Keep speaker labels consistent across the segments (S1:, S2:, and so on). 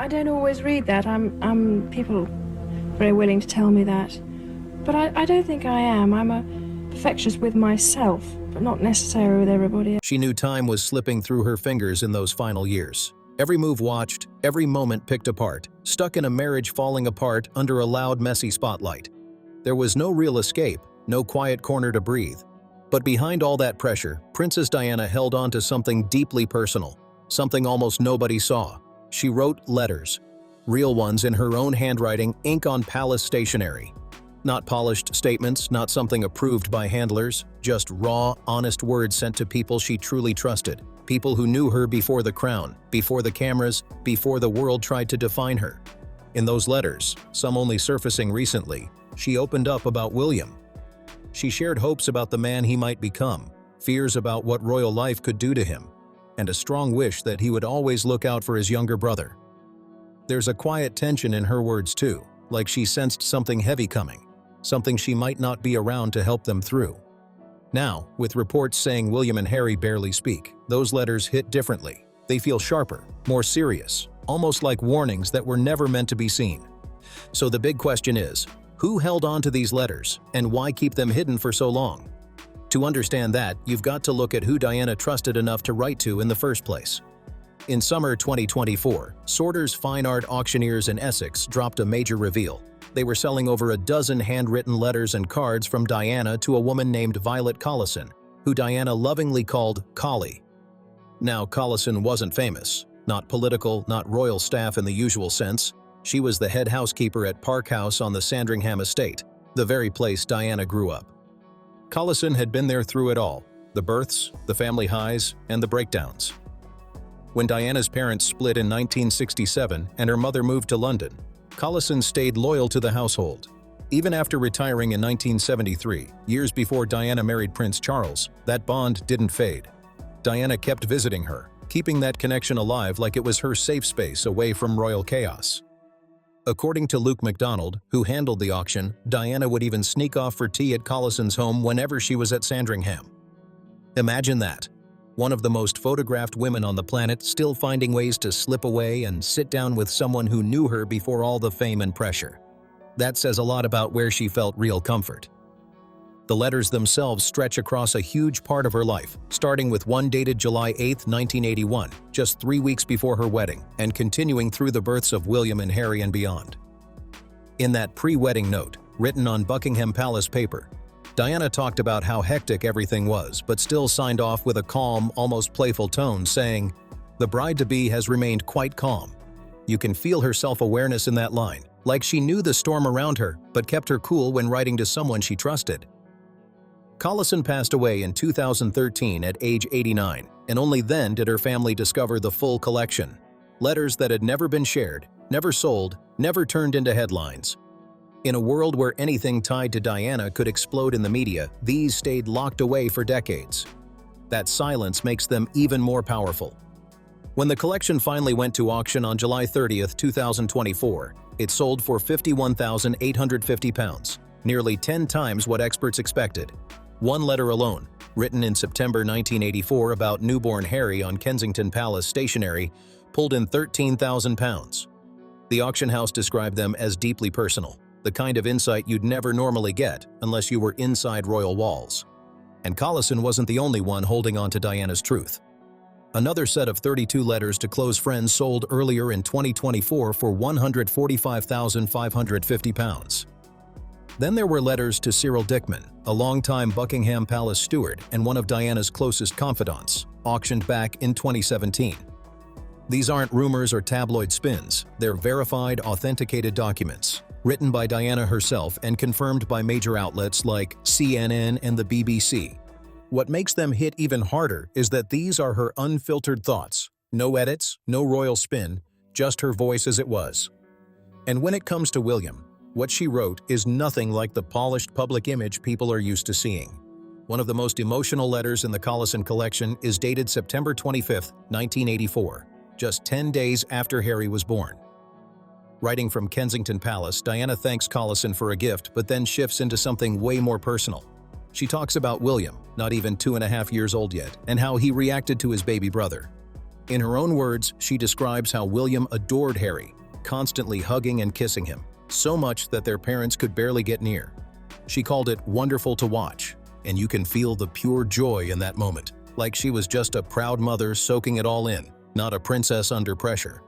S1: I don't always read that. I'm people very willing to tell me that. But I don't think I am. I'm a perfectionist with myself, but not necessarily with everybody else.
S2: She knew time was slipping through her fingers in those final years. Every move watched, every moment picked apart, stuck in a marriage falling apart under a loud, messy spotlight. There was no real escape, no quiet corner to breathe. But behind all that pressure, Princess Diana held on to something deeply personal, something almost nobody saw. She wrote letters, real ones in her own handwriting, ink on palace stationery. Not polished statements, not something approved by handlers, just raw, honest words sent to people she truly trusted, people who knew her before the crown, before the cameras, before the world tried to define her. In those letters, some only surfacing recently, she opened up about William. She shared hopes about the man he might become, fears about what royal life could do to him, and a strong wish that he would always look out for his younger brother. There's a quiet tension in her words too, like she sensed something heavy coming, something she might not be around to help them through. Now, with reports saying William and Harry barely speak, those letters hit differently. They feel sharper, more serious, almost like warnings that were never meant to be seen. So the big question is, who held on to these letters, and why keep them hidden for so long? To understand that, you've got to look at who Diana trusted enough to write to in the first place. In summer 2024, Sorters Fine Art Auctioneers in Essex dropped a major reveal. They were selling over a dozen handwritten letters and cards from Diana to a woman named Violet Collison, who Diana lovingly called Collie. Now, Collison wasn't famous, not political, not royal staff in the usual sense. She was the head housekeeper at Park House on the Sandringham estate, the very place Diana grew up. Collison had been there through it all, the births, the family highs, and the breakdowns. When Diana's parents split in 1967 and her mother moved to London, Collison stayed loyal to the household. Even after retiring in 1973, years before Diana married Prince Charles, that bond didn't fade. Diana kept visiting her, keeping that connection alive like it was her safe space away from royal chaos. According to Luke MacDonald, who handled the auction, Diana would even sneak off for tea at Collison's home whenever she was at Sandringham. Imagine that. One of the most photographed women on the planet still finding ways to slip away and sit down with someone who knew her before all the fame and pressure. That says a lot about where she felt real comfort. The letters themselves stretch across a huge part of her life, starting with one dated July 8, 1981, just 3 weeks before her wedding, and continuing through the births of William and Harry and beyond. In that pre-wedding note, written on Buckingham Palace paper, Diana talked about how hectic everything was, but still signed off with a calm, almost playful tone, saying, "The bride-to-be has remained quite calm." You can feel her self-awareness in that line, like she knew the storm around her, but kept her cool when writing to someone she trusted. Collison passed away in 2013 at age 89, and only then did her family discover the full collection. Letters that had never been shared, never sold, never turned into headlines. In a world where anything tied to Diana could explode in the media, these stayed locked away for decades. That silence makes them even more powerful. When the collection finally went to auction on July 30, 2024, it sold for £51,850, nearly 10 times what experts expected. One letter alone, written in September 1984 about newborn Harry on Kensington Palace stationery, pulled in £13,000. The auction house described them as deeply personal, the kind of insight you'd never normally get unless you were inside royal walls. And Collison wasn't the only one holding on to Diana's truth. Another set of 32 letters to close friends sold earlier in 2024 for £145,550. Then there were letters to Cyril Dickman, a longtime Buckingham Palace steward and one of Diana's closest confidants, auctioned back in 2017. These aren't rumors or tabloid spins, they're verified, authenticated documents, written by Diana herself and confirmed by major outlets like CNN and the BBC. What makes them hit even harder is that these are her unfiltered thoughts. No edits, no royal spin, just her voice as it was. And when it comes to William, what she wrote is nothing like the polished public image people are used to seeing. One of the most emotional letters in the Collison collection is dated September 25, 1984, just 10 days after Harry was born. Writing from Kensington Palace, Diana thanks Collison for a gift, but then shifts into something way more personal. She talks about William, not even 2.5 years old yet, and how he reacted to his baby brother. In her own words, she describes how William adored Harry, constantly hugging and kissing him, so much that their parents could barely get near. She called it wonderful to watch, and you can feel the pure joy in that moment, like she was just a proud mother soaking it all in, not a princess under pressure.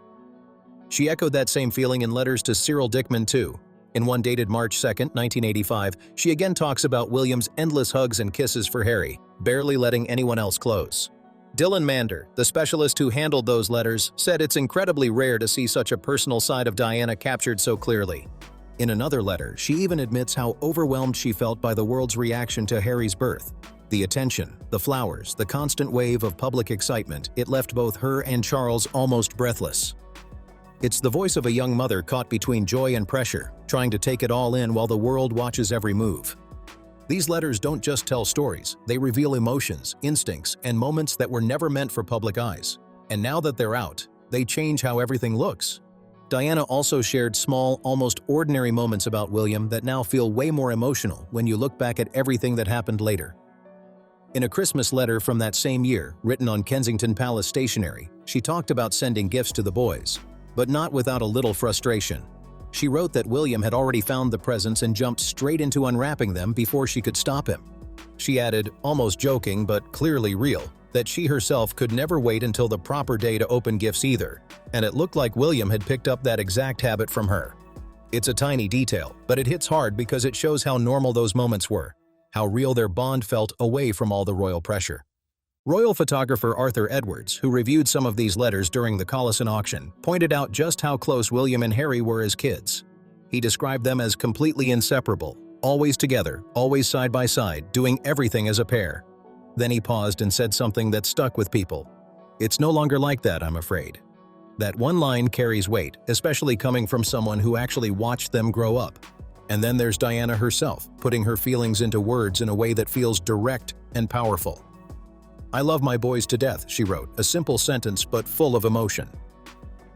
S2: She echoed that same feeling in letters to Cyril Dickman too. In one dated March 2, 1985, she again talks about William's endless hugs and kisses for Harry, barely letting anyone else close. Dylan Mander, the specialist who handled those letters, said it's incredibly rare to see such a personal side of Diana captured so clearly. In another letter, she even admits how overwhelmed she felt by the world's reaction to Harry's birth. The attention, the flowers, the constant wave of public excitement, it left both her and Charles almost breathless. It's the voice of a young mother caught between joy and pressure, trying to take it all in while the world watches every move. These letters don't just tell stories, they reveal emotions, instincts, and moments that were never meant for public eyes. And now that they're out, they change how everything looks. Diana also shared small, almost ordinary moments about William that now feel way more emotional when you look back at everything that happened later. In a Christmas letter from that same year, written on Kensington Palace stationery, she talked about sending gifts to the boys, but not without a little frustration. She wrote that William had already found the presents and jumped straight into unwrapping them before she could stop him. She added, almost joking but clearly real, that she herself could never wait until the proper day to open gifts either, and it looked like William had picked up that exact habit from her. It's a tiny detail, but it hits hard because it shows how normal those moments were, how real their bond felt away from all the royal pressure. Royal photographer Arthur Edwards, who reviewed some of these letters during the Collison auction, pointed out just how close William and Harry were as kids. He described them as completely inseparable, always together, always side by side, doing everything as a pair. Then he paused and said something that stuck with people. "It's no longer like that, I'm afraid." That one line carries weight, especially coming from someone who actually watched them grow up. And then there's Diana herself, putting her feelings into words in a way that feels direct and powerful. "I love my boys to death," she wrote, a simple sentence but full of emotion.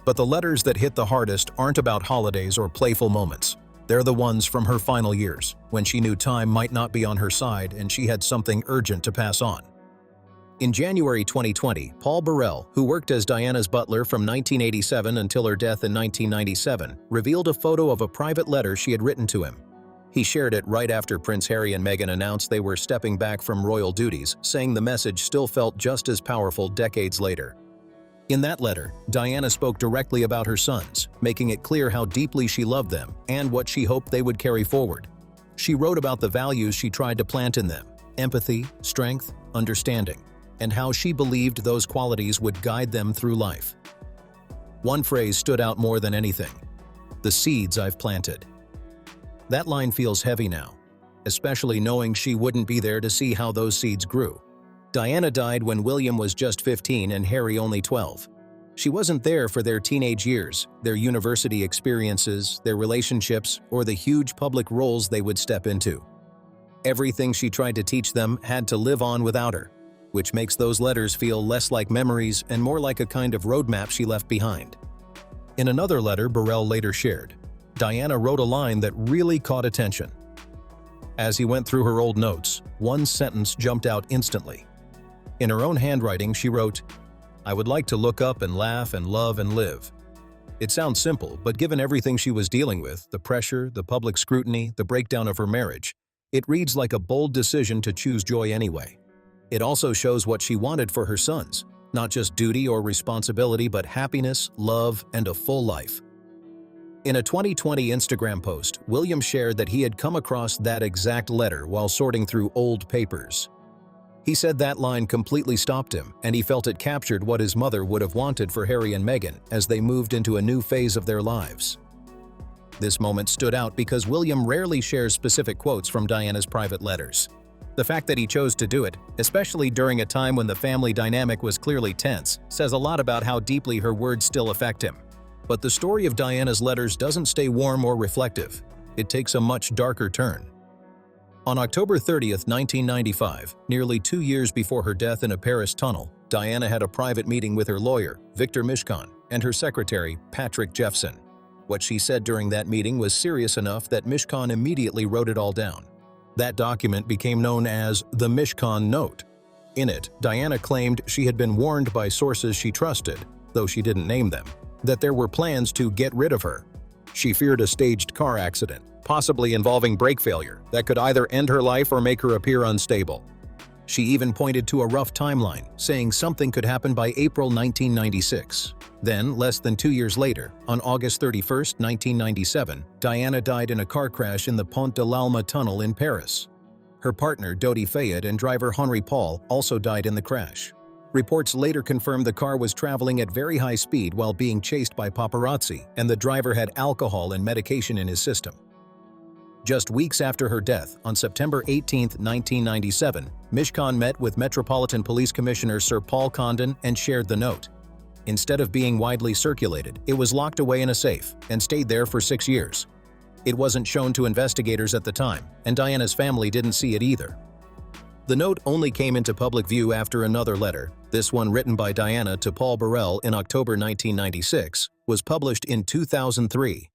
S2: But the letters that hit the hardest aren't about holidays or playful moments. They're the ones from her final years, when she knew time might not be on her side and she had something urgent to pass on. In January 2020, Paul Burrell, who worked as Diana's butler from 1987 until her death in 1997, revealed a photo of a private letter she had written to him. He shared it right after Prince Harry and Meghan announced they were stepping back from royal duties, saying the message still felt just as powerful decades later. In that letter, Diana spoke directly about her sons, making it clear how deeply she loved them and what she hoped they would carry forward. She wrote about the values she tried to plant in them: empathy, strength, understanding, and how she believed those qualities would guide them through life. One phrase stood out more than anything: "the seeds I've planted." That line feels heavy now, especially knowing she wouldn't be there to see how those seeds grew. Diana died when William was just 15 and Harry only 12. She wasn't there for their teenage years, their university experiences, their relationships, or the huge public roles they would step into. Everything she tried to teach them had to live on without her, which makes those letters feel less like memories and more like a kind of roadmap she left behind. In another letter Burrell later shared, Diana wrote a line that really caught attention. As he went through her old notes, one sentence jumped out instantly. In her own handwriting, she wrote, "I would like to look up and laugh and love and live." It sounds simple, but given everything she was dealing with, the pressure, the public scrutiny, the breakdown of her marriage, it reads like a bold decision to choose joy anyway. It also shows what she wanted for her sons, not just duty or responsibility, but happiness, love, and a full life. In a 2020 Instagram post, William shared that he had come across that exact letter while sorting through old papers. He said that line completely stopped him, and he felt it captured what his mother would have wanted for Harry and Meghan as they moved into a new phase of their lives. This moment stood out because William rarely shares specific quotes from Diana's private letters. The fact that he chose to do it, especially during a time when the family dynamic was clearly tense, says a lot about how deeply her words still affect him. But the story of Diana's letters doesn't stay warm or reflective. It takes a much darker turn. On October 30, 1995, nearly 2 years before her death in a Paris tunnel, Diana had a private meeting with her lawyer, Victor Mishon, and her secretary, Patrick Jeffson. What she said during that meeting was serious enough that Mishon immediately wrote it all down. That document became known as the Mishon Note. In it, Diana claimed she had been warned by sources she trusted, though she didn't name them, that there were plans to get rid of her. She feared a staged car accident, possibly involving brake failure, that could either end her life or make her appear unstable. She even pointed to a rough timeline, saying something could happen by April 1996. Then, less than 2 years later, on August 31, 1997, Diana died in a car crash in the Pont de l'Alma tunnel in Paris. Her partner, Dodi Fayed, and driver Henri Paul also died in the crash. Reports later confirmed the car was traveling at very high speed while being chased by paparazzi, and the driver had alcohol and medication in his system. Just weeks after her death, on September 18, 1997, Mishon met with Metropolitan Police Commissioner Sir Paul Condon and shared the note. Instead of being widely circulated, it was locked away in a safe and stayed there for 6 years. It wasn't shown to investigators at the time, and Diana's family didn't see it either. The note only came into public view after another letter, this one written by Diana to Paul Burrell in October 1996, was published in 2003.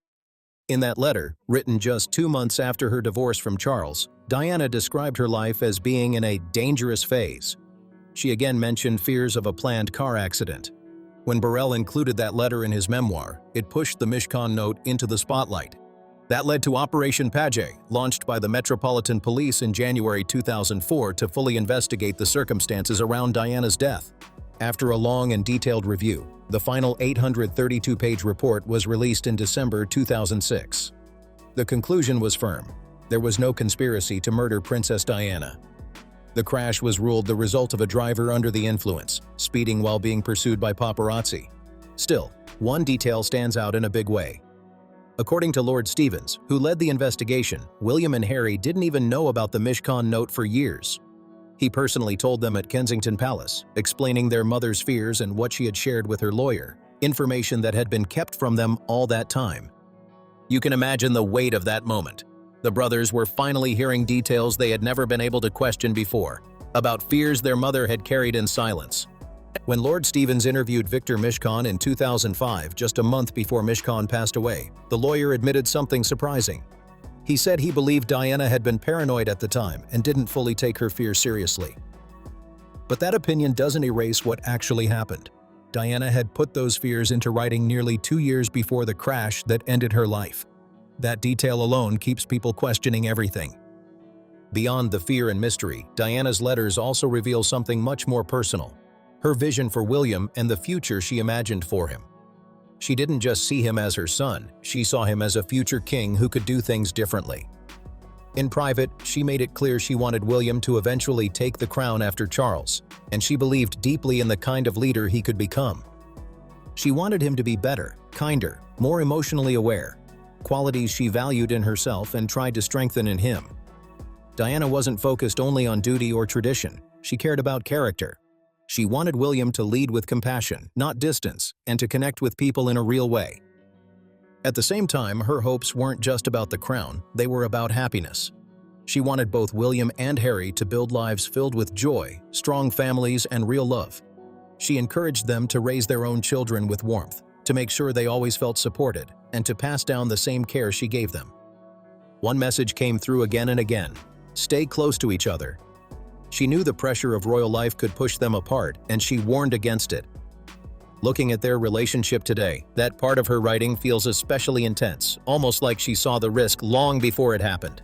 S2: In that letter, written just 2 months after her divorce from Charles, Diana described her life as being in a dangerous phase. She again mentioned fears of a planned car accident. When Burrell included that letter in his memoir, it pushed the Mishon note into the spotlight. That led to Operation Paget, launched by the Metropolitan Police in January 2004 to fully investigate the circumstances around Diana's death. After a long and detailed review, the final 832-page report was released in December 2006. The conclusion was firm. There was no conspiracy to murder Princess Diana. The crash was ruled the result of a driver under the influence, speeding while being pursued by paparazzi. Still, one detail stands out in a big way. According to Lord Stevens, who led the investigation, William and Harry didn't even know about the Mishon note for years. He personally told them at Kensington Palace, explaining their mother's fears and what she had shared with her lawyer, information that had been kept from them all that time. You can imagine the weight of that moment. The brothers were finally hearing details they had never been able to question before, about fears their mother had carried in silence. When Lord Stevens interviewed Victor Mishon in 2005, just a month before Mishon passed away, the lawyer admitted something surprising. He said he believed Diana had been paranoid at the time and didn't fully take her fears seriously. But that opinion doesn't erase what actually happened. Diana had put those fears into writing nearly 2 years before the crash that ended her life. That detail alone keeps people questioning everything. Beyond the fear and mystery, Diana's letters also reveal something much more personal: her vision for William and the future she imagined for him. She didn't just see him as her son, she saw him as a future king who could do things differently. In private, she made it clear she wanted William to eventually take the crown after Charles, and she believed deeply in the kind of leader he could become. She wanted him to be better, kinder, more emotionally aware, qualities she valued in herself and tried to strengthen in him. Diana wasn't focused only on duty or tradition, she cared about character. She wanted William to lead with compassion, not distance, and to connect with people in a real way. At the same time, her hopes weren't just about the crown, they were about happiness. She wanted both William and Harry to build lives filled with joy, strong families, and real love. She encouraged them to raise their own children with warmth, to make sure they always felt supported, and to pass down the same care she gave them. One message came through again and again: stay close to each other. She knew the pressure of royal life could push them apart, and she warned against it. Looking at their relationship today, that part of her writing feels especially intense, almost like she saw the risk long before it happened.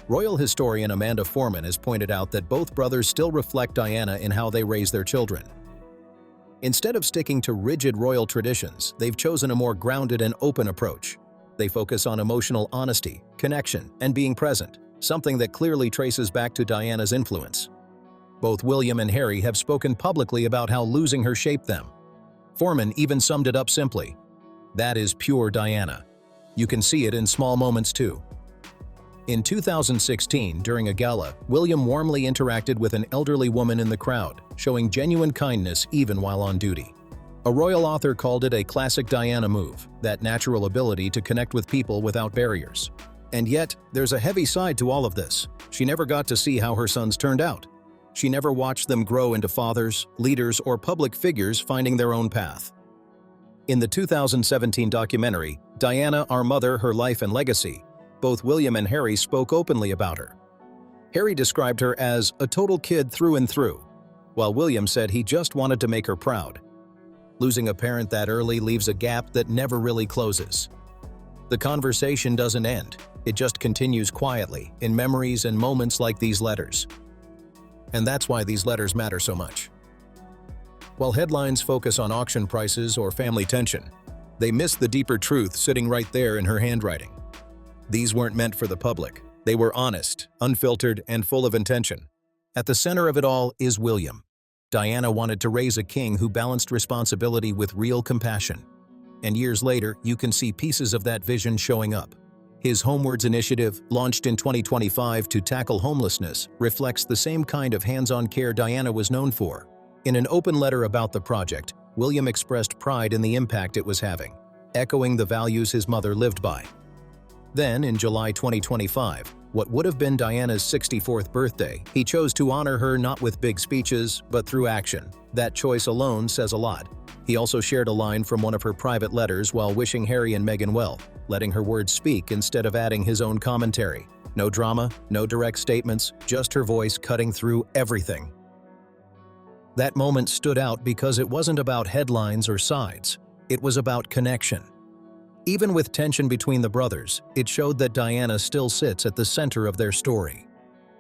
S2: Royal historian Amanda Foreman has pointed out that both brothers still reflect Diana in how they raise their children. Instead of sticking to rigid royal traditions, they've chosen a more grounded and open approach. They focus on emotional honesty, connection, and being present, something that clearly traces back to Diana's influence. Both William and Harry have spoken publicly about how losing her shaped them. Foreman even summed it up simply: that is pure Diana. You can see it in small moments too. In 2016, during a gala, William warmly interacted with an elderly woman in the crowd, showing genuine kindness even while on duty. A royal author called it a classic Diana move, that natural ability to connect with people without barriers. And yet, there's a heavy side to all of this. She never got to see how her sons turned out. She never watched them grow into fathers, leaders, or public figures finding their own path. In the 2017 documentary, Diana, Our Mother, Her Life and Legacy, both William and Harry spoke openly about her. Harry described her as a total kid through and through. while William said he just wanted to make her proud. Losing a parent that early leaves a gap that never really closes. The conversation doesn't end, it just continues quietly, in memories and moments like these letters. And that's why these letters matter so much. While headlines focus on auction prices or family tension, they miss the deeper truth sitting right there in her handwriting. These weren't meant for the public. They were honest, unfiltered, and full of intention. At the center of it all is William. Diana wanted to raise a king who balanced responsibility with real compassion. And years later, you can see pieces of that vision showing up. His Homewards initiative, launched in 2025 to tackle homelessness, reflects the same kind of hands-on care Diana was known for. In an open letter about the project, William expressed pride in the impact it was having, echoing the values his mother lived by. Then, in July 2025, what would have been Diana's 64th birthday, he chose to honor her not with big speeches, but through action. That choice alone says a lot. He also shared a line from one of her private letters while wishing Harry and Meghan well, letting her words speak instead of adding his own commentary. No drama, no direct statements, just her voice cutting through everything. That moment stood out because it wasn't about headlines or sides. It was about connection. Even with tension between the brothers, it showed that Diana still sits at the center of their story.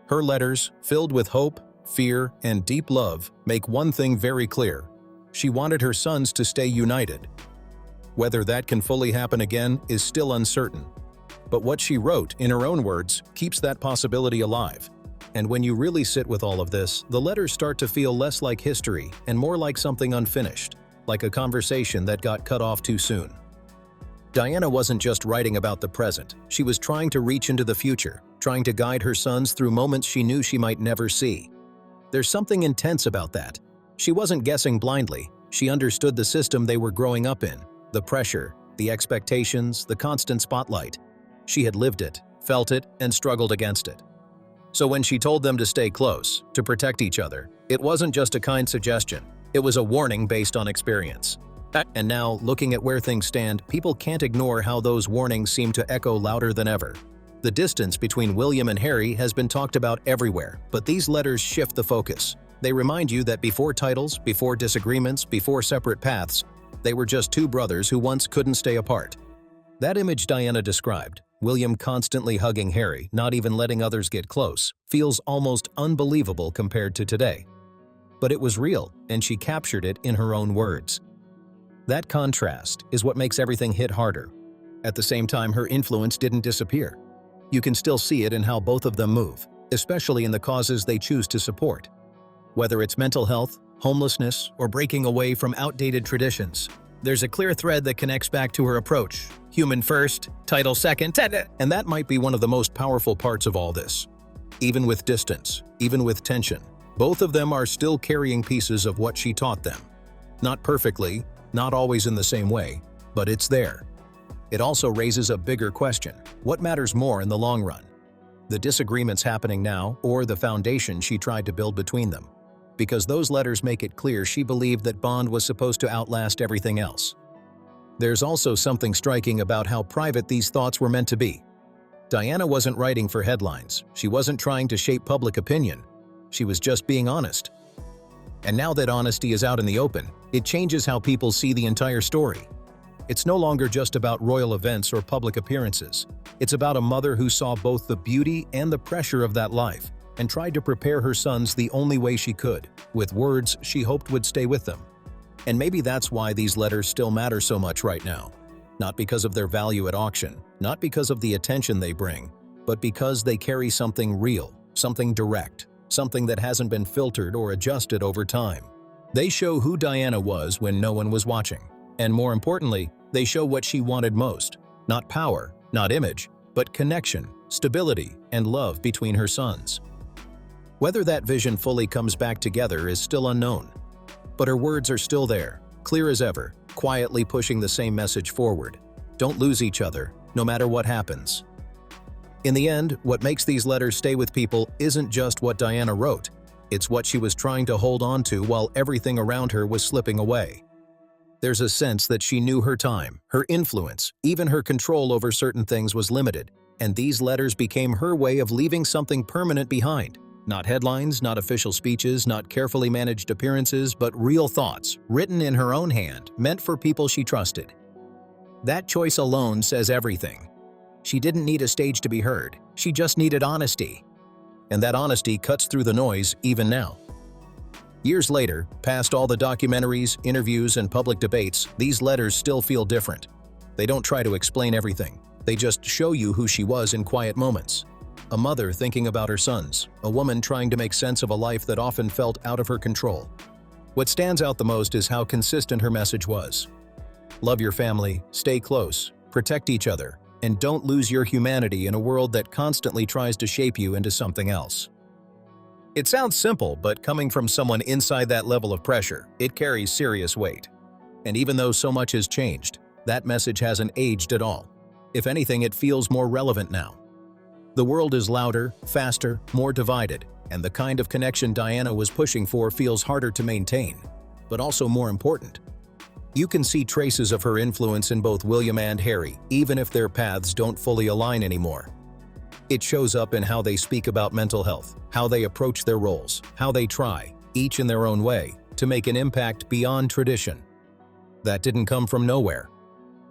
S2: Her letters, filled with hope, fear, and deep love, make one thing very clear. She wanted her sons to stay united. Whether that can fully happen again is still uncertain. But what she wrote, in her own words, keeps that possibility alive. And when you really sit with all of this, the letters start to feel less like history and more like something unfinished, like a conversation that got cut off too soon. Diana wasn't just writing about the present, she was trying to reach into the future, trying to guide her sons through moments she knew she might never see. There's something intense about that. She wasn't guessing blindly, she understood the system they were growing up in, the pressure, the expectations, the constant spotlight. She had lived it, felt it, and struggled against it. So when she told them to stay close, to protect each other, it wasn't just a kind suggestion, it was a warning based on experience. And now, looking at where things stand, people can't ignore how those warnings seem to echo louder than ever. The distance between William and Harry has been talked about everywhere, but these letters shift the focus. They remind you that before titles, before disagreements, before separate paths, they were just two brothers who once couldn't stay apart. That image Diana described, William constantly hugging Harry, not even letting others get close, feels almost unbelievable compared to today. But it was real, and she captured it in her own words. That contrast is what makes everything hit harder. At the same time, her influence didn't disappear. You can still see it in how both of them move, especially in the causes they choose to support. Whether it's mental health, homelessness, or breaking away from outdated traditions, there's a clear thread that connects back to her approach. Human first, title second, and that might be one of the most powerful parts of all this. Even with distance, even with tension, both of them are still carrying pieces of what she taught them. Not perfectly, not always in the same way, but it's there. It also raises a bigger question. What matters more in the long run? The disagreements happening now, or the foundation she tried to build between them? Because those letters make it clear she believed that bond was supposed to outlast everything else. There's also something striking about how private these thoughts were meant to be. Diana wasn't writing for headlines. She wasn't trying to shape public opinion. She was just being honest. And now that honesty is out in the open, it changes how people see the entire story. It's no longer just about royal events or public appearances. It's about a mother who saw both the beauty and the pressure of that life and tried to prepare her sons the only way she could, with words she hoped would stay with them. And maybe that's why these letters still matter so much right now. Not because of their value at auction, not because of the attention they bring, but because they carry something real, something direct, something that hasn't been filtered or adjusted over time. They show who Diana was when no one was watching. And more importantly, they show what she wanted most. Not power, not image, but connection, stability, and love between her sons. Whether that vision fully comes back together is still unknown. But her words are still there, clear as ever, quietly pushing the same message forward. Don't lose each other, no matter what happens. In the end, what makes these letters stay with people isn't just what Diana wrote. It's what she was trying to hold on to while everything around her was slipping away. There's a sense that she knew her time, her influence, even her control over certain things was limited, and these letters became her way of leaving something permanent behind. Not headlines, not official speeches, not carefully managed appearances, but real thoughts, written in her own hand, meant for people she trusted. That choice alone says everything. She didn't need a stage to be heard, she just needed honesty. And that honesty cuts through the noise even now. Years later, past all the documentaries, interviews, and public debates, these letters still feel different. They don't try to explain everything. They just show you who she was in quiet moments. A mother thinking about her sons, a woman trying to make sense of a life that often felt out of her control. What stands out the most is how consistent her message was. Love your family, stay close, protect each other, and don't lose your humanity in a world that constantly tries to shape you into something else. It sounds simple, but coming from someone inside that level of pressure, it carries serious weight. And even though so much has changed, that message hasn't aged at all. If anything, it feels more relevant now. The world is louder, faster, more divided, and the kind of connection Diana was pushing for feels harder to maintain, but also more important. You can see traces of her influence in both William and Harry, even if their paths don't fully align anymore. It shows up in how they speak about mental health, how they approach their roles, how they try, each in their own way, to make an impact beyond tradition. That didn't come from nowhere.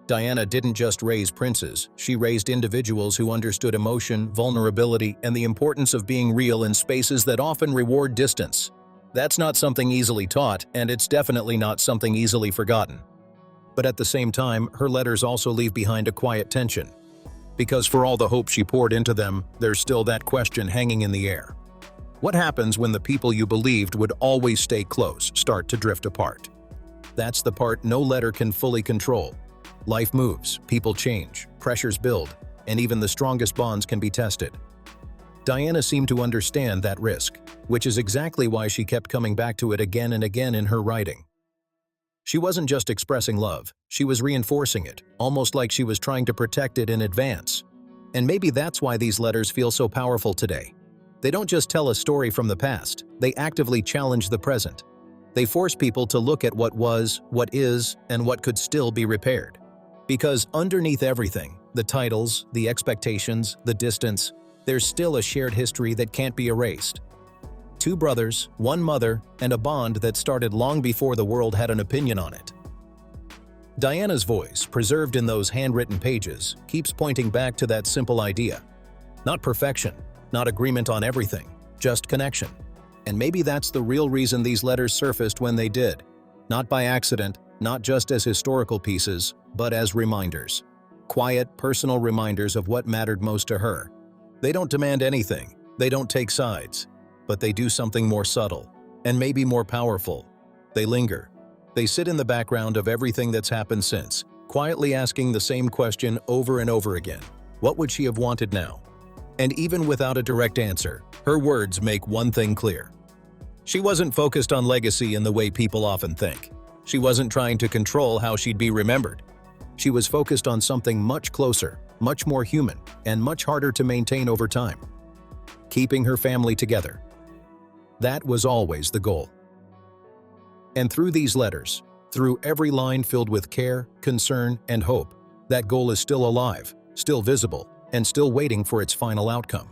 S2: Diana didn't just raise princes, she raised individuals who understood emotion, vulnerability, and the importance of being real in spaces that often reward distance. That's not something easily taught, and it's definitely not something easily forgotten. But at the same time, her letters also leave behind a quiet tension. Because for all the hope she poured into them, there's still that question hanging in the air. What happens when the people you believed would always stay close start to drift apart? That's the part no letter can fully control. Life moves, people change, pressures build, and even the strongest bonds can be tested. Diana seemed to understand that risk, which is exactly why she kept coming back to it again and again in her writing. She wasn't just expressing love, she was reinforcing it, almost like she was trying to protect it in advance. And maybe that's why these letters feel so powerful today. They don't just tell a story from the past, they actively challenge the present. They force people to look at what was, what is, and what could still be repaired. Because underneath everything, the titles, the expectations, the distance, there's still a shared history that can't be erased. Two brothers, one mother, and a bond that started long before the world had an opinion on it. Diana's voice, preserved in those handwritten pages, keeps pointing back to that simple idea. Not perfection, not agreement on everything, just connection. And maybe that's the real reason these letters surfaced when they did. Not by accident, not just as historical pieces, but as reminders. Quiet, personal reminders of what mattered most to her. They don't demand anything, they don't take sides, but they do something more subtle, and maybe more powerful. They linger. They sit in the background of everything that's happened since, quietly asking the same question over and over again. What would she have wanted now? And even without a direct answer, her words make one thing clear. She wasn't focused on legacy in the way people often think. She wasn't trying to control how she'd be remembered. She was focused on something much closer, much more human, and much harder to maintain over time. Keeping her family together. That was always the goal. And through these letters, through every line filled with care, concern, and hope, that goal is still alive, still visible, and still waiting for its final outcome.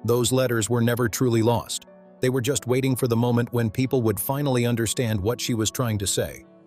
S2: Those letters were never truly lost. They were just waiting for the moment when people would finally understand what she was trying to say.